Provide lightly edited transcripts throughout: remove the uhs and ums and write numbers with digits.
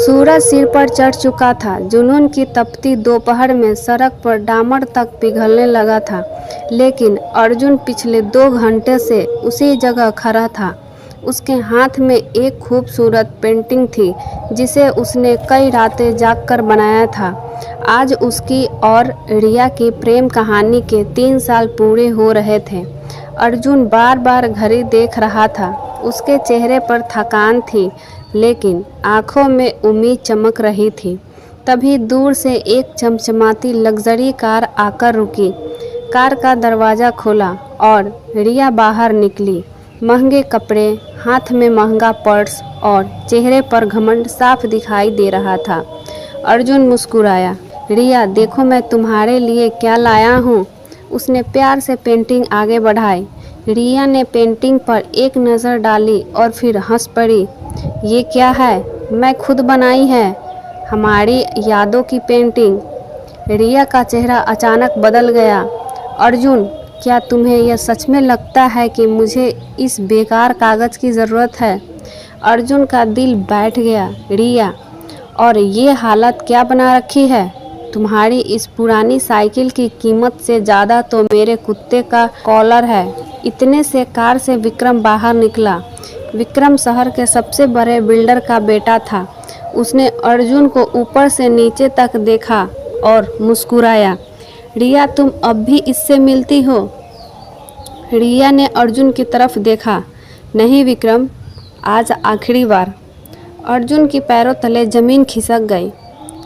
सूरज सिर पर चढ़ चुका था। जुनून की तपती दोपहर में सड़क पर डामर तक पिघलने लगा था, लेकिन अर्जुन पिछले 2 घंटे से उसी जगह खड़ा था। उसके हाथ में एक खूबसूरत पेंटिंग थी जिसे उसने कई रातें जागकर बनाया था। आज उसकी और रिया की प्रेम कहानी के 3 साल पूरे हो रहे थे। अर्जुन बार बार घड़ी देख रहा था। उसके चेहरे पर थकान थी, लेकिन आंखों में उम्मीद चमक रही थी। तभी दूर से एक चमचमाती लग्जरी कार आकर रुकी। कार का दरवाज़ा खुला और रिया बाहर निकली। महंगे कपड़े, हाथ में महंगा पर्स और चेहरे पर घमंड साफ दिखाई दे रहा था। अर्जुन मुस्कुराया। रिया, देखो मैं तुम्हारे लिए क्या लाया हूँ। उसने प्यार से पेंटिंग आगे बढ़ाई। रिया ने पेंटिंग पर एक नज़र डाली और फिर हंस पड़ी। ये क्या है? मैं खुद बनाई है, हमारी यादों की पेंटिंग। रिया का चेहरा अचानक बदल गया। अर्जुन, क्या तुम्हें यह सच में लगता है कि मुझे इस बेकार कागज़ की ज़रूरत है? अर्जुन का दिल बैठ गया। रिया, और ये हालत क्या बना रखी है? तुम्हारी इस पुरानी साइकिल की कीमत से ज़्यादा तो मेरे कुत्ते का कॉलर है। इतने से कार से विक्रम बाहर निकला। विक्रम शहर के सबसे बड़े बिल्डर का बेटा था। उसने अर्जुन को ऊपर से नीचे तक देखा और मुस्कुराया। रिया, तुम अब भी इससे मिलती हो? रिया ने अर्जुन की तरफ देखा। नहीं विक्रम, आज आखिरी बार। अर्जुन की पैरों तले ज़मीन खिसक गई।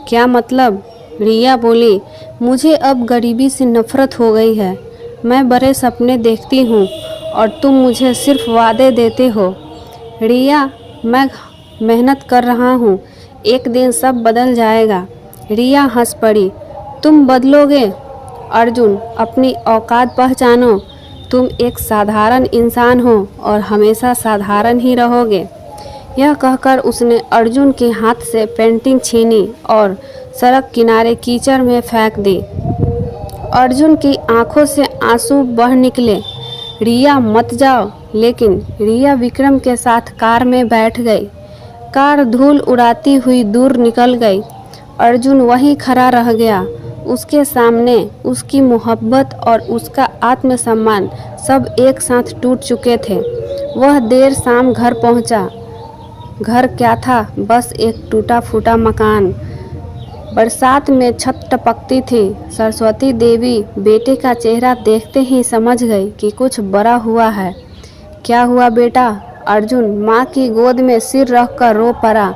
क्या मतलब? रिया बोली, मुझे अब गरीबी से नफरत हो गई है। मैं बड़े सपने देखती हूँ और तुम मुझे सिर्फ वादे देते हो। रिया, मैं मेहनत कर रहा हूँ, एक दिन सब बदल जाएगा। रिया हंस पड़ी। तुम बदलोगे? अर्जुन, अपनी औकात पहचानो। तुम एक साधारण इंसान हो और हमेशा साधारण ही रहोगे। यह कहकर उसने अर्जुन के हाथ से पेंटिंग छीनी और सड़क किनारे कीचड़ में फेंक दी। अर्जुन की आंखों से आंसू बह निकले। रिया, मत जाओ। लेकिन रिया विक्रम के साथ कार में बैठ गई। कार धूल उड़ाती हुई दूर निकल गई। अर्जुन वहीं खड़ा रह गया। उसके सामने उसकी मोहब्बत और उसका आत्मसम्मान सब एक साथ टूट चुके थे। वह देर शाम घर पहुंचा। घर क्या था, बस एक टूटा फूटा मकान। बरसात में छत टपकती थी। सरस्वती देवी बेटे का चेहरा देखते ही समझ गई कि कुछ बड़ा हुआ है। क्या हुआ बेटा? अर्जुन माँ की गोद में सिर रखकर रो पड़ा।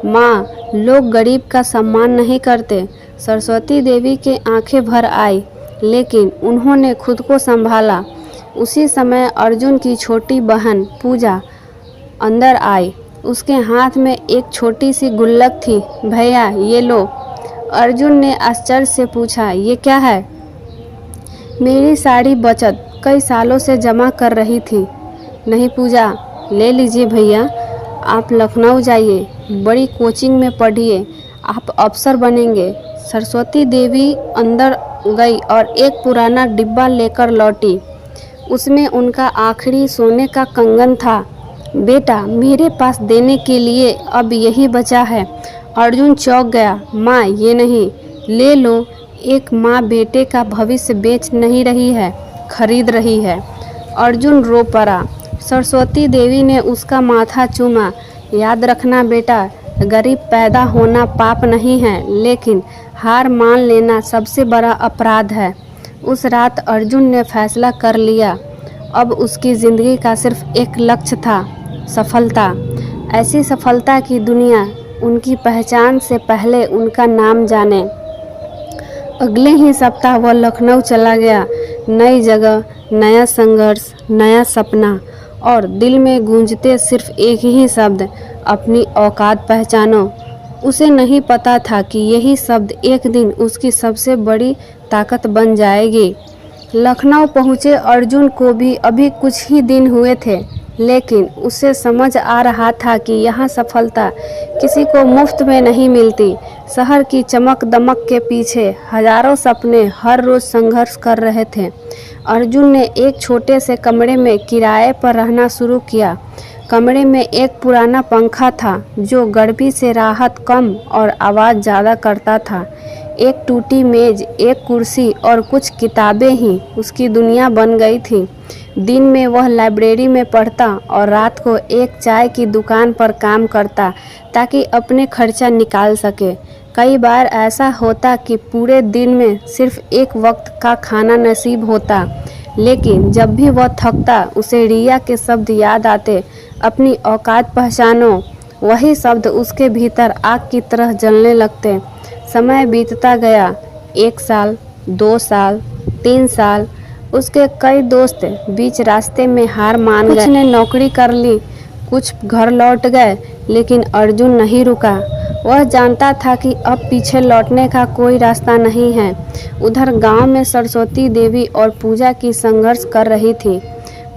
माँ, लोग गरीब का सम्मान नहीं करते। सरस्वती देवी के आंखें भर आई, लेकिन उन्होंने खुद को संभाला। उसी समय अर्जुन की छोटी बहन पूजा अंदर आई। उसके हाथ में एक छोटी सी गुल्लक थी। भैया, ये लो। अर्जुन ने आश्चर्य से पूछा, ये क्या है? मेरी सारी बचत कई सालों से जमा कर रही थी। नहीं पूजा, ले लीजिए भैया। आप लखनऊ जाइए, बड़ी कोचिंग में पढ़िए, आप अफसर बनेंगे। सरस्वती देवी अंदर गई और एक पुराना डिब्बा लेकर लौटी। उसमें उनका आखिरी सोने का कंगन था। बेटा, मेरे पास देने के लिए अब यही बचा है। अर्जुन चौंक गया। माँ, ये नहीं। ले लो। एक माँ बेटे का भविष्य बेच नहीं रही है, खरीद रही है। अर्जुन रो पड़ा। सरस्वती देवी ने उसका माथा चूमा। याद रखना बेटा, गरीब पैदा होना पाप नहीं है, लेकिन हार मान लेना सबसे बड़ा अपराध है। उस रात अर्जुन ने फैसला कर लिया। अब उसकी ज़िंदगी का सिर्फ एक लक्ष्य था, सफलता। ऐसी सफलता की दुनिया उनकी पहचान से पहले उनका नाम जाने। अगले ही सप्ताह वह लखनऊ चला गया। नई जगह, नया संघर्ष, नया सपना, और दिल में गूंजते सिर्फ एक ही शब्द, अपनी औकात पहचानो। उसे नहीं पता था कि यही शब्द एक दिन उसकी सबसे बड़ी ताकत बन जाएगी। लखनऊ पहुँचे अर्जुन को भी अभी कुछ ही दिन हुए थे, लेकिन उसे समझ आ रहा था कि यहाँ सफलता किसी को मुफ्त में नहीं मिलती। शहर की चमक दमक के पीछे हजारों सपने हर रोज़ संघर्ष कर रहे थे। अर्जुन ने एक छोटे से कमरे में किराए पर रहना शुरू किया। कमरे में एक पुराना पंखा था जो गर्मी से राहत कम और आवाज़ ज़्यादा करता था। एक टूटी मेज, एक कुर्सी और कुछ किताबें ही उसकी दुनिया बन गई थी। दिन में वह लाइब्रेरी में पढ़ता और रात को एक चाय की दुकान पर काम करता ताकि अपने खर्चा निकाल सके। कई बार ऐसा होता कि पूरे दिन में सिर्फ एक वक्त का खाना नसीब होता, लेकिन जब भी वह थकता उसे रिया के शब्द याद आते, अपनी औकात पहचानो। वही शब्द उसके भीतर आग की तरह जलने लगते। समय बीतता गया। 1 साल, 2 साल, 3 साल। उसके कई दोस्त बीच रास्ते में हार मान गए। कुछ ने नौकरी कर ली, कुछ घर लौट गए, लेकिन अर्जुन नहीं रुका। वह जानता था कि अब पीछे लौटने का कोई रास्ता नहीं है। उधर गांव में सरस्वती देवी और पूजा की संघर्ष कर रही थी।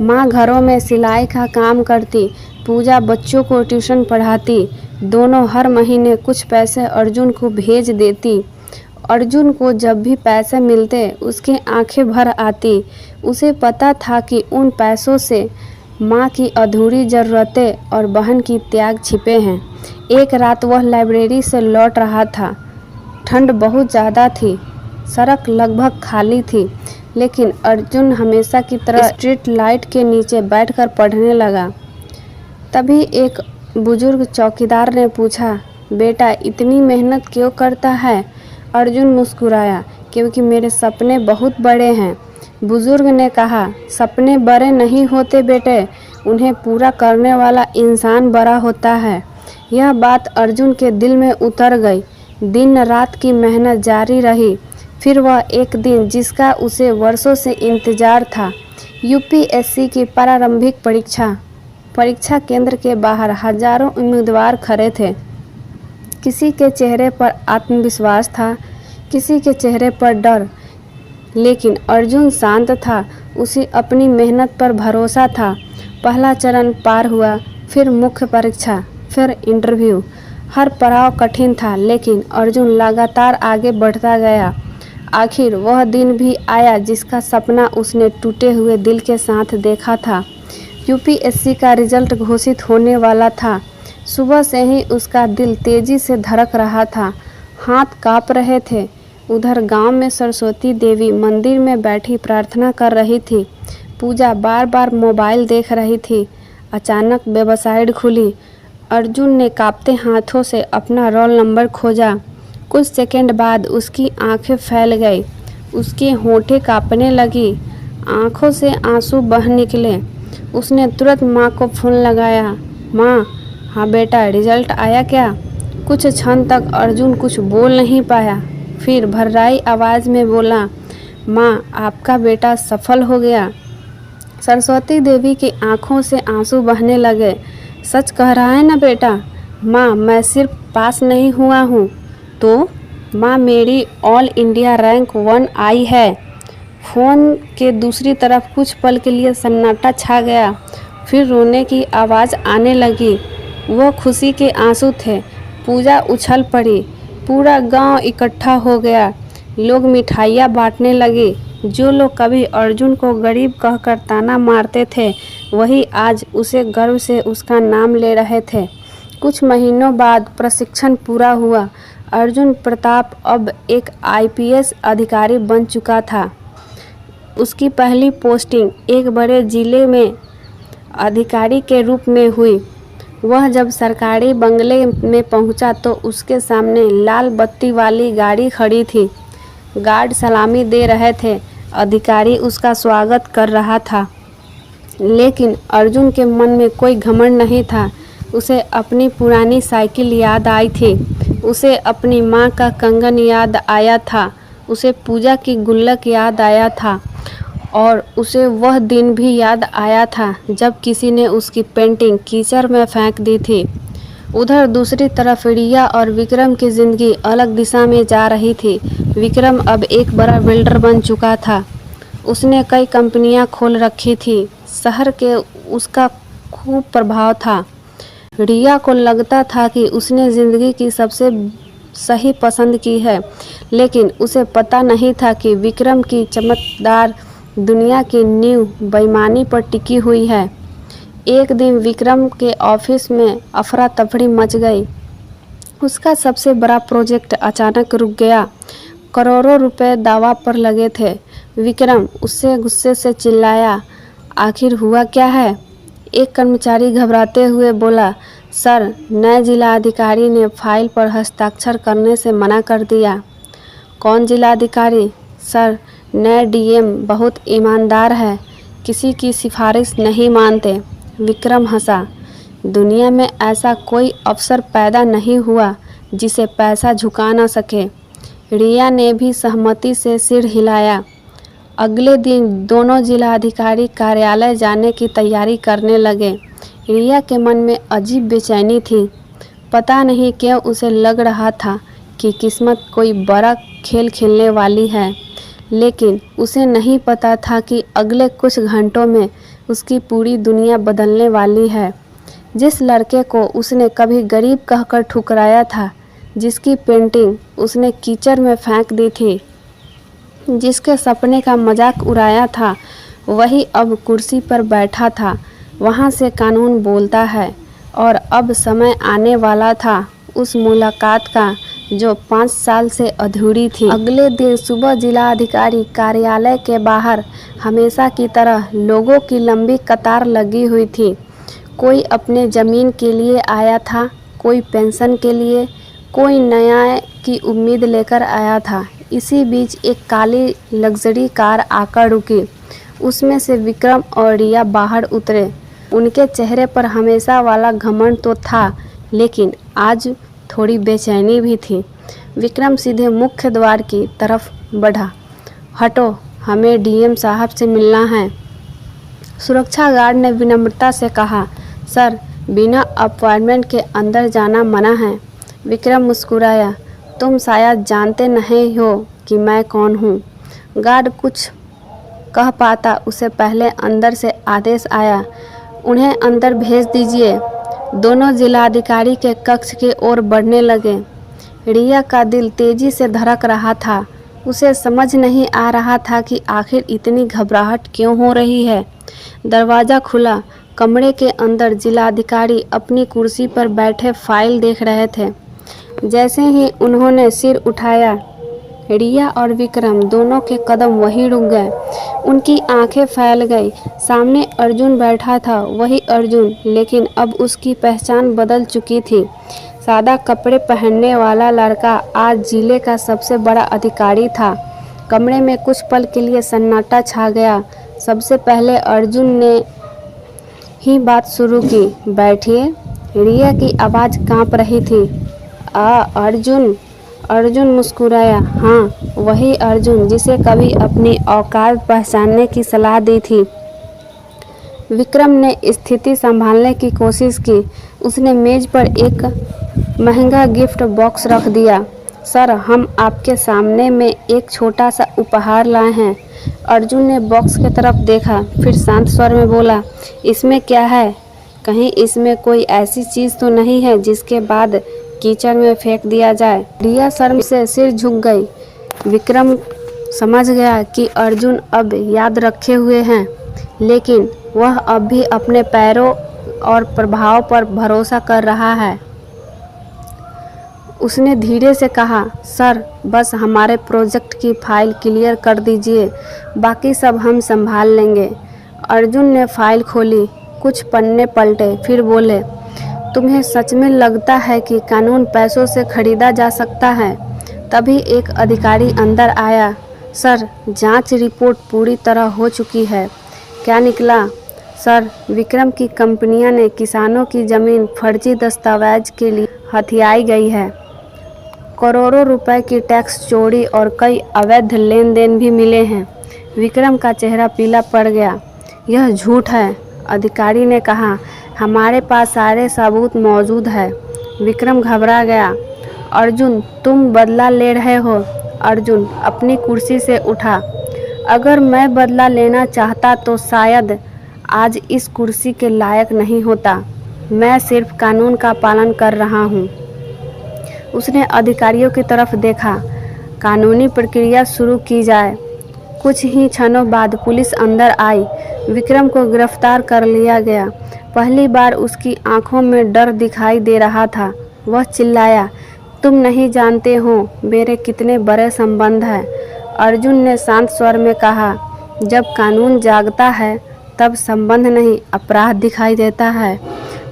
माँ घरों में सिलाई का काम करती, पूजा बच्चों को ट्यूशन पढ़ाती। दोनों हर महीने कुछ पैसे अर्जुन को भेज देती। अर्जुन को जब भी पैसे मिलते उसकी आंखें भर आती। उसे पता था कि उन पैसों से माँ की अधूरी ज़रूरतें और बहन की त्याग छिपे हैं। एक रात वह लाइब्रेरी से लौट रहा था। ठंड बहुत ज़्यादा थी, सड़क लगभग खाली थी, लेकिन अर्जुन हमेशा की तरह स्ट्रीट लाइट के नीचे बैठकर पढ़ने लगा। तभी एक बुजुर्ग चौकीदार ने पूछा, बेटा इतनी मेहनत क्यों करता है? अर्जुन मुस्कुराया, क्योंकि मेरे सपने बहुत बड़े हैं। बुजुर्ग ने कहा, सपने बड़े नहीं होते बेटे, उन्हें पूरा करने वाला इंसान बड़ा होता है। यह बात अर्जुन के दिल में उतर गई। दिन रात की मेहनत जारी रही। फिर वह एक दिन जिसका उसे वर्षों से इंतजार था, यूपीएससी की प्रारंभिक परीक्षा केंद्र के बाहर हजारों उम्मीदवार खड़े थे। किसी के चेहरे पर आत्मविश्वास था, किसी के चेहरे पर डर, लेकिन अर्जुन शांत था। उसे अपनी मेहनत पर भरोसा था। पहला चरण पार हुआ, फिर मुख्य परीक्षा, फिर इंटरव्यू। हर पड़ाव कठिन था, लेकिन अर्जुन लगातार आगे बढ़ता गया। आखिर वह दिन भी आया जिसका सपना उसने टूटे हुए दिल के साथ देखा था। यूपीएससी का रिजल्ट घोषित होने वाला था। सुबह से ही उसका दिल तेजी से धड़क रहा था, हाथ काँप रहे थे। उधर गांव में सरस्वती देवी मंदिर में बैठी प्रार्थना कर रही थी। पूजा बार बार मोबाइल देख रही थी। अचानक वेबसाइट खुली। अर्जुन ने कांपते हाथों से अपना रोल नंबर खोजा। कुछ सेकंड बाद उसकी आंखें फैल गई, उसकी होठें कांपने लगी, आंखों से आंसू बह निकले। उसने तुरंत माँ को फ़ोन लगाया। माँ, हाँ बेटा, रिजल्ट आया क्या? कुछ क्षण तक अर्जुन कुछ बोल नहीं पाया, फिर भर्राई आवाज़ में बोला, माँ, आपका बेटा सफल हो गया। सरस्वती देवी की आंखों से आंसू बहने लगे। सच कह रहा है ना बेटा? माँ, मैं सिर्फ पास नहीं हुआ हूँ तो माँ, मेरी ऑल इंडिया रैंक 1 आई है। फ़ोन के दूसरी तरफ कुछ पल के लिए सन्नाटा छा गया, फिर रोने की आवाज़ आने लगी। वो खुशी के आंसू थे। पूजा उछल पड़ी। पूरा गांव इकट्ठा हो गया। लोग मिठाइयाँ बांटने लगे। जो लोग कभी अर्जुन को गरीब कहकर ताना मारते थे, वही आज उसे गर्व से उसका नाम ले रहे थे। कुछ महीनों बाद प्रशिक्षण पूरा हुआ। अर्जुन प्रताप अब एक आईपीएस अधिकारी बन चुका था। उसकी पहली पोस्टिंग एक बड़े जिले में अधिकारी के रूप में हुई। वह जब सरकारी बंगले में पहुंचा तो उसके सामने लाल बत्ती वाली गाड़ी खड़ी थी। गार्ड सलामी दे रहे थे। अधिकारी उसका स्वागत कर रहा था, लेकिन अर्जुन के मन में कोई घमंड नहीं था। उसे अपनी पुरानी साइकिल याद आई थी। उसे अपनी माँ का कंगन याद आया था। उसे पूजा की गुल्लक याद आया था, और उसे वह दिन भी याद आया था जब किसी ने उसकी पेंटिंग कीचड़ में फेंक दी थी। उधर दूसरी तरफ रिया और विक्रम की ज़िंदगी अलग दिशा में जा रही थी। विक्रम अब एक बड़ा बिल्डर बन चुका था। उसने कई कंपनियां खोल रखी थी। शहर के उसका खूब प्रभाव था। रिया को लगता था कि उसने ज़िंदगी की सबसे सही पसंद की है, लेकिन उसे पता नहीं था कि विक्रम की चमकदार दुनिया की नींव बेईमानी पर टिकी हुई है। एक दिन विक्रम के ऑफिस में अफरा तफरी मच गई। उसका सबसे बड़ा प्रोजेक्ट अचानक रुक गया। करोड़ों रुपए दावा पर लगे थे। विक्रम उससे गुस्से से चिल्लाया, आखिर हुआ क्या है? एक कर्मचारी घबराते हुए बोला, सर, नए जिला अधिकारी ने फाइल पर हस्ताक्षर करने से मना कर दिया। कौन जिला अधिकारी? सर, नए डीएम बहुत ईमानदार है, किसी की सिफारिश नहीं मानते। विक्रम हंसा। दुनिया में ऐसा कोई अफसर पैदा नहीं हुआ जिसे पैसा झुका ना सके। रिया ने भी सहमति से सिर हिलाया। अगले दिन दोनों जिला अधिकारी कार्यालय जाने की तैयारी करने लगे। रिया के मन में अजीब बेचैनी थी। पता नहीं क्यों उसे लग रहा था कि किस्मत कोई बड़ा खेल खेलने वाली है, लेकिन उसे नहीं पता था कि अगले कुछ घंटों में उसकी पूरी दुनिया बदलने वाली है। जिस लड़के को उसने कभी गरीब कहकर ठुकराया था, जिसकी पेंटिंग उसने कीचड़ में फेंक दी थी, जिसके सपने का मजाक उड़ाया था, वही अब कुर्सी पर बैठा था। वहाँ से कानून बोलता है और अब समय आने वाला था उस मुलाकात का जो 5 साल से अधूरी थी। अगले दिन सुबह जिला अधिकारी कार्यालय के बाहर हमेशा की तरह लोगों की लंबी कतार लगी हुई थी। कोई अपने ज़मीन के लिए आया था, कोई पेंशन के लिए, कोई न्याय की उम्मीद लेकर आया था। इसी बीच एक काली लग्जरी कार आकर रुकी। उसमें से विक्रम और रिया बाहर उतरे। उनके चेहरे पर हमेशा वाला घमंड तो था, लेकिन आज थोड़ी बेचैनी भी थी। विक्रम सीधे मुख्य द्वार की तरफ बढ़ा। हटो, हमें डीएम साहब से मिलना है। सुरक्षा गार्ड ने विनम्रता से कहा, सर, बिना अपॉइंटमेंट के अंदर जाना मना है। विक्रम मुस्कुराया, तुम शायद जानते नहीं हो कि मैं कौन हूँ। गार्ड कुछ कह पाता उससे पहले अंदर से आदेश आया, उन्हें अंदर भेज दीजिए। दोनों जिलाधिकारी के कक्ष की ओर बढ़ने लगे। रिया का दिल तेजी से धड़क रहा था। उसे समझ नहीं आ रहा था कि आखिर इतनी घबराहट क्यों हो रही है। दरवाज़ा खुला। कमरे के अंदर जिलाधिकारी अपनी कुर्सी पर बैठे फाइल देख रहे थे। जैसे ही उन्होंने सिर उठाया, रिया और विक्रम दोनों के कदम वहीं रुक गए। उनकी आंखें फैल गई। सामने अर्जुन बैठा था, वही अर्जुन, लेकिन अब उसकी पहचान बदल चुकी थी। सादा कपड़े पहनने वाला लड़का आज जिले का सबसे बड़ा अधिकारी था। कमरे में कुछ पल के लिए सन्नाटा छा गया। सबसे पहले अर्जुन ने ही बात शुरू की, बैठिए। रिया की आवाज़ कांप रही थी। अर्जुन। अर्जुन मुस्कुराया। हाँ, वही अर्जुन जिसे कभी अपनी औकात पहचानने की सलाह दी थी। विक्रम ने स्थिति संभालने की कोशिश की। उसने मेज पर एक महंगा गिफ्ट बॉक्स रख दिया। सर, हम आपके सामने में एक छोटा सा उपहार लाए हैं। अर्जुन ने बॉक्स की तरफ देखा, फिर शांत स्वर में बोला, इसमें क्या है? कहीं इसमें कोई ऐसी चीज़ तो नहीं है जिसके बाद कीचड़ में फेंक दिया जाए? रिया शर्म से सिर झुक गई। विक्रम समझ गया कि अर्जुन अब याद रखे हुए हैं, लेकिन वह अब भी अपने पैरों और प्रभाव पर भरोसा कर रहा है। उसने धीरे से कहा, सर, बस हमारे प्रोजेक्ट की फाइल क्लियर कर दीजिए, बाकी सब हम संभाल लेंगे। अर्जुन ने फाइल खोली, कुछ पन्ने पलटे, फिर बोले, तुम्हें सच में लगता है कि कानून पैसों से खरीदा जा सकता है? तभी एक अधिकारी अंदर आया। सर, जांच रिपोर्ट पूरी तरह हो चुकी है। क्या निकला? सर, विक्रम की कंपनियां ने किसानों की ज़मीन फर्जी दस्तावेज के लिए हथियाई गई है। करोड़ों रुपए की टैक्स चोरी और कई अवैध लेन देन भी मिले हैं। विक्रम का चेहरा पीला पड़ गया। यह झूठ है, अधिकारी ने कहा। हमारे पास सारे सबूत मौजूद है। विक्रम घबरा गया। अर्जुन, तुम बदला ले रहे हो? अर्जुन अपनी कुर्सी से उठा। अगर मैं बदला लेना चाहता तो शायद आज इस कुर्सी के लायक नहीं होता। मैं सिर्फ कानून का पालन कर रहा हूँ। उसने अधिकारियों की तरफ देखा। कानूनी प्रक्रिया शुरू की जाए। कुछ ही क्षणों बाद पुलिस अंदर आई। विक्रम को गिरफ्तार कर लिया गया। पहली बार उसकी आंखों में डर दिखाई दे रहा था। वह चिल्लाया, तुम नहीं जानते हो मेरे कितने बड़े संबंध हैं। अर्जुन ने शांत स्वर में कहा, जब कानून जागता है तब संबंध नहीं अपराध दिखाई देता है।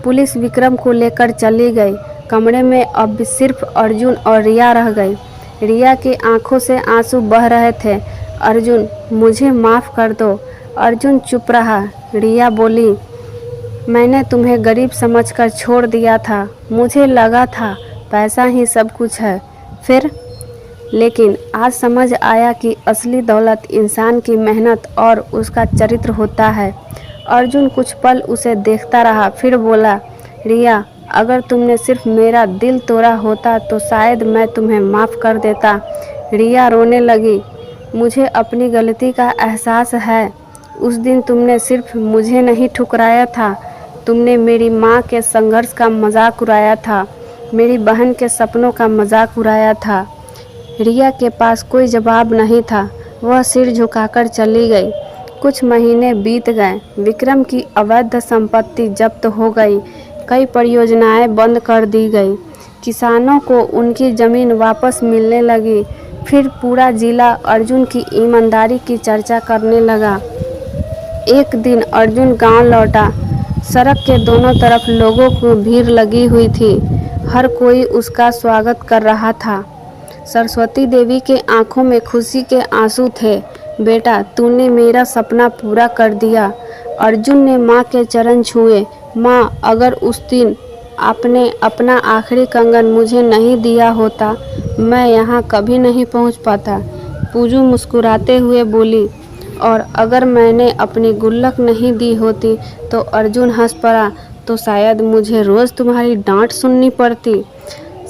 पुलिस विक्रम को लेकर चली गई। कमरे में अब सिर्फ अर्जुन और रिया रह गई। रिया की आंखों से आंसू बह रहे थे। अर्जुन, मुझे माफ़ कर दो। अर्जुन चुप रहा। रिया बोली, मैंने तुम्हें गरीब समझकर छोड़ दिया था। मुझे लगा था पैसा ही सब कुछ है। फिर लेकिन आज समझ आया कि असली दौलत इंसान की मेहनत और उसका चरित्र होता है। अर्जुन कुछ पल उसे देखता रहा, फिर बोला, रिया, अगर तुमने सिर्फ मेरा दिल तोड़ा होता तो शायद मैं तुम्हें माफ़ कर देता। रिया रोने लगी। मुझे अपनी गलती का एहसास है। उस दिन तुमने सिर्फ मुझे नहीं ठुकराया था, तुमने मेरी माँ के संघर्ष का मजाक उड़ाया था, मेरी बहन के सपनों का मजाक उड़ाया था। रिया के पास कोई जवाब नहीं था। वह सिर झुकाकर चली गई। कुछ महीने बीत गए। विक्रम की अवैध संपत्ति जब्त हो गई। कई परियोजनाएं बंद कर दी गई। किसानों को उनकी ज़मीन वापस मिलने लगी। फिर पूरा जिला अर्जुन की ईमानदारी की चर्चा करने लगा। एक दिन अर्जुन गांव लौटा। सड़क के दोनों तरफ लोगों की भीड़ लगी हुई थी। हर कोई उसका स्वागत कर रहा था। सरस्वती देवी के आंखों में खुशी के आंसू थे। बेटा, तूने मेरा सपना पूरा कर दिया। अर्जुन ने माँ के चरण छुए। माँ, अगर उस दिन आपने अपना आखिरी कंगन मुझे नहीं दिया होता, मैं यहाँ कभी नहीं पहुँच पाता। पूजू मुस्कुराते हुए बोली, और अगर मैंने अपनी गुल्लक नहीं दी होती, तो अर्जुन हंस पड़ा, तो शायद मुझे रोज़ तुम्हारी डांट सुननी पड़ती।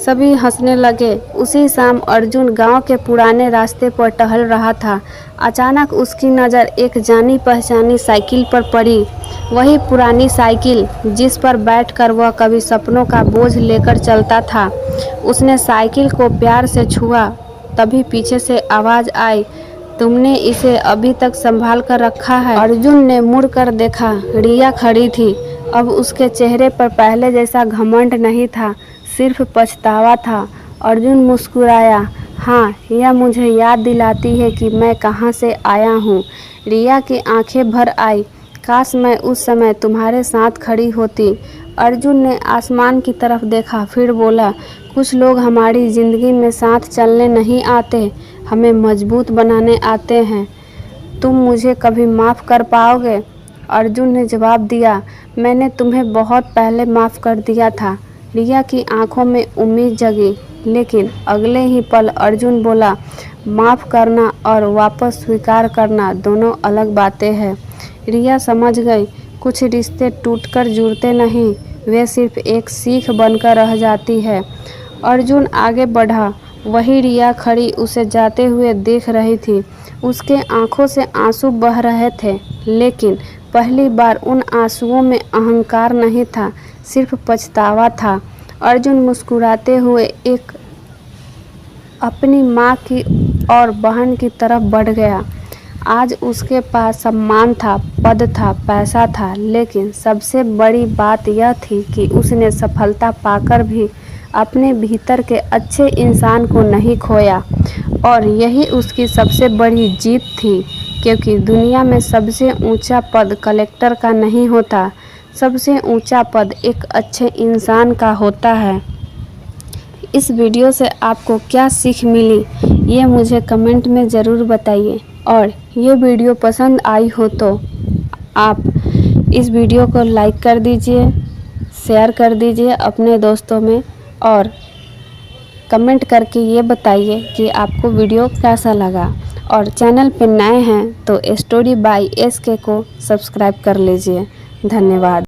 सभी हंसने लगे। उसी शाम अर्जुन गांव के पुराने रास्ते पर टहल रहा था। अचानक उसकी नज़र एक जानी पहचानी साइकिल पर पड़ी। वही पुरानी साइकिल जिस पर बैठकर वह कभी सपनों का बोझ लेकर चलता था। उसने साइकिल को प्यार से छुआ। तभी पीछे से आवाज़ आई, तुमने इसे अभी तक संभाल कर रखा है। अर्जुन ने मुड़कर देखा। रिया खड़ी थी। अब उसके चेहरे पर पहले जैसा घमंड नहीं था, सिर्फ पछतावा था। अर्जुन मुस्कुराया, हाँ, यह मुझे याद दिलाती है कि मैं कहाँ से आया हूँ। रिया की आंखें भर आई। काश मैं उस समय तुम्हारे साथ खड़ी होती। अर्जुन ने आसमान की तरफ देखा, फिर बोला, कुछ लोग हमारी ज़िंदगी में साथ चलने नहीं आते, हमें मजबूत बनाने आते हैं। तुम मुझे कभी माफ़ कर पाओगे? अर्जुन ने जवाब दिया, मैंने तुम्हें बहुत पहले माफ़ कर दिया था। रिया की आंखों में उम्मीद जगी, लेकिन अगले ही पल अर्जुन बोला, माफ़ करना और वापस स्वीकार करना दोनों अलग बातें हैं। रिया समझ गई, कुछ रिश्ते टूटकर जुड़ते नहीं, वे सिर्फ एक सीख बनकर रह जाती है। अर्जुन आगे बढ़ा। वही रिया खड़ी उसे जाते हुए देख रही थी। उसके आंखों से आंसू बह रहे थे, लेकिन पहली बार उन आंसुओं में अहंकार नहीं था, सिर्फ पछतावा था। अर्जुन मुस्कुराते हुए एक अपनी माँ की और बहन की तरफ बढ़ गया। आज उसके पास सम्मान था, पद था, पैसा था, लेकिन सबसे बड़ी बात यह थी कि उसने सफलता पाकर भी अपने भीतर के अच्छे इंसान को नहीं खोया। और यही उसकी सबसे बड़ी जीत थी, क्योंकि दुनिया में सबसे ऊंचा पद कलेक्टर का नहीं होता, सबसे ऊंचा पद एक अच्छे इंसान का होता है। इस वीडियो से आपको क्या सीख मिली, ये मुझे कमेंट में ज़रूर बताइए। और ये वीडियो पसंद आई हो तो आप इस वीडियो को लाइक कर दीजिए, शेयर कर दीजिए अपने दोस्तों में, और कमेंट करके ये बताइए कि आपको वीडियो कैसा लगा। और चैनल पर नए हैं तो स्टोरी बाय SK को सब्सक्राइब कर लीजिए। धन्यवाद।